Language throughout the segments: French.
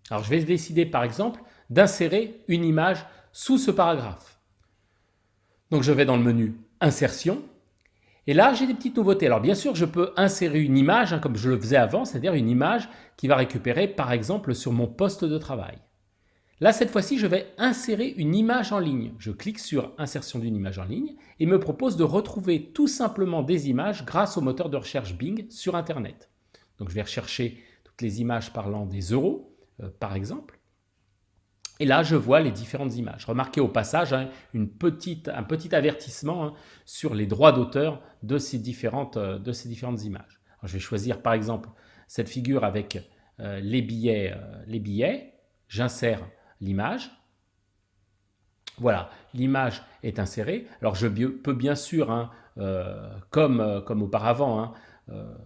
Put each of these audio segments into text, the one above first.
Alors je vais décider par exemple d'insérer une image sous ce paragraphe. Donc je vais dans le menu Insertion et là j'ai des petites nouveautés. Alors bien sûr je peux insérer une image comme je le faisais avant, c'est-à-dire une image qui va récupérer par exemple sur mon poste de travail. Là cette fois-ci je vais insérer une image en ligne. Je clique sur Insertion d'une image en ligne et me propose de retrouver tout simplement des images grâce au moteur de recherche Bing sur Internet. Donc je vais rechercher toutes les images parlant des euros par exemple. Et là, je vois les différentes images. Remarquez au passage un petit avertissement sur les droits d'auteur de ces différentes images. Alors, je vais choisir par exemple cette figure avec les billets. J'insère l'image. Voilà, l'image est insérée. Alors je peux bien sûr, comme auparavant,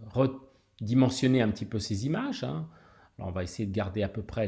redimensionner un petit peu ces images. Alors on va essayer de garder à peu près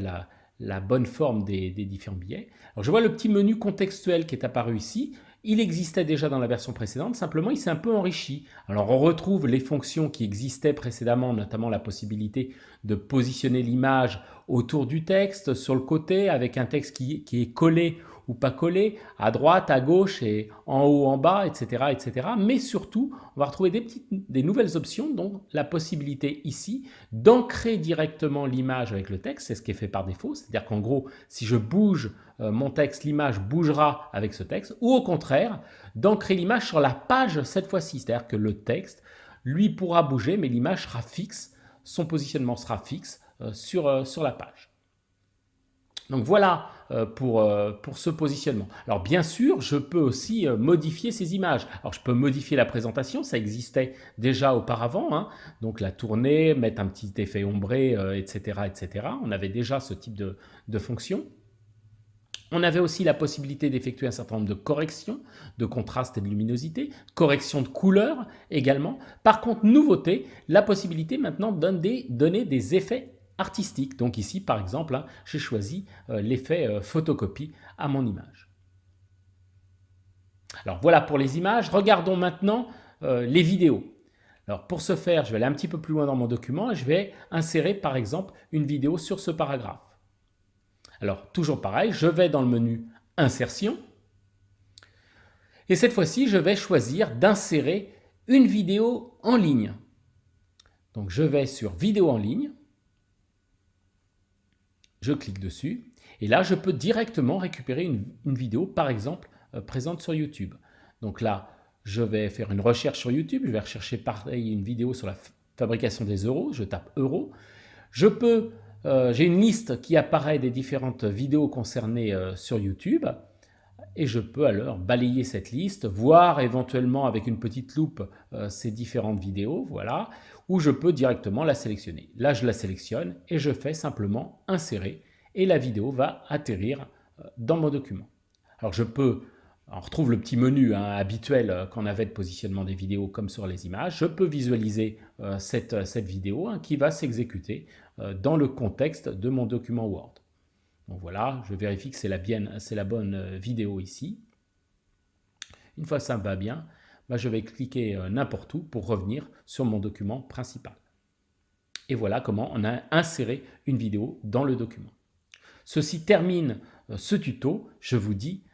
la bonne forme des différents billets. Alors je vois le petit menu contextuel qui est apparu ici. Il existait déjà dans la version précédente, simplement il s'est un peu enrichi. Alors on retrouve les fonctions qui existaient précédemment, notamment la possibilité de positionner l'image autour du texte, sur le côté, avec un texte qui est collé ou pas collé, à droite, à gauche et en haut, en bas, etc. etc. Mais surtout, on va retrouver des nouvelles options, dont la possibilité ici d'ancrer directement l'image avec le texte, c'est ce qui est fait par défaut, c'est-à-dire qu'en gros, si je bouge mon texte, l'image bougera avec ce texte, ou au contraire, d'ancrer l'image sur la page cette fois-ci, c'est-à-dire que le texte, lui, pourra bouger, mais l'image sera fixe, son positionnement sera fixe sur la page. Donc voilà pour ce positionnement. Alors bien sûr, je peux aussi modifier ces images. Alors je peux modifier la présentation, ça existait déjà auparavant. Donc la tourner, mettre un petit effet ombré, etc., etc. On avait déjà ce type de fonction. On avait aussi la possibilité d'effectuer un certain nombre de corrections de contraste et de luminosité, correction de couleur également. Par contre, nouveauté, la possibilité maintenant de donner des effets artistiques. Donc ici, par exemple, j'ai choisi l'effet photocopie à mon image. Alors voilà pour les images. Regardons maintenant les vidéos. Alors pour ce faire, je vais aller un petit peu plus loin dans mon document et je vais insérer par exemple une vidéo sur ce paragraphe. Alors toujours pareil, je vais dans le menu Insertion et cette fois-ci, je vais choisir d'insérer une vidéo en ligne. Donc je vais sur Vidéo en ligne, je clique dessus et là, je peux directement récupérer une vidéo, par exemple, présente sur YouTube. Donc là, je vais faire une recherche sur YouTube, je vais rechercher pareil une vidéo sur la fabrication des euros, je tape euros. J'ai une liste qui apparaît des différentes vidéos concernées sur YouTube et je peux alors balayer cette liste, voir éventuellement avec une petite loupe ces différentes vidéos, voilà, ou je peux directement la sélectionner. Là, je la sélectionne et je fais simplement insérer et la vidéo va atterrir dans mon document. Alors on retrouve le petit menu habituel qu'on avait de positionnement des vidéos comme sur les images. Je peux visualiser cette vidéo qui va s'exécuter dans le contexte de mon document Word. Donc voilà, je vérifie que c'est la bonne vidéo ici. Une fois ça va bien, je vais cliquer n'importe où pour revenir sur mon document principal. Et voilà comment on a inséré une vidéo dans le document. Ceci termine ce tuto. Je vous dis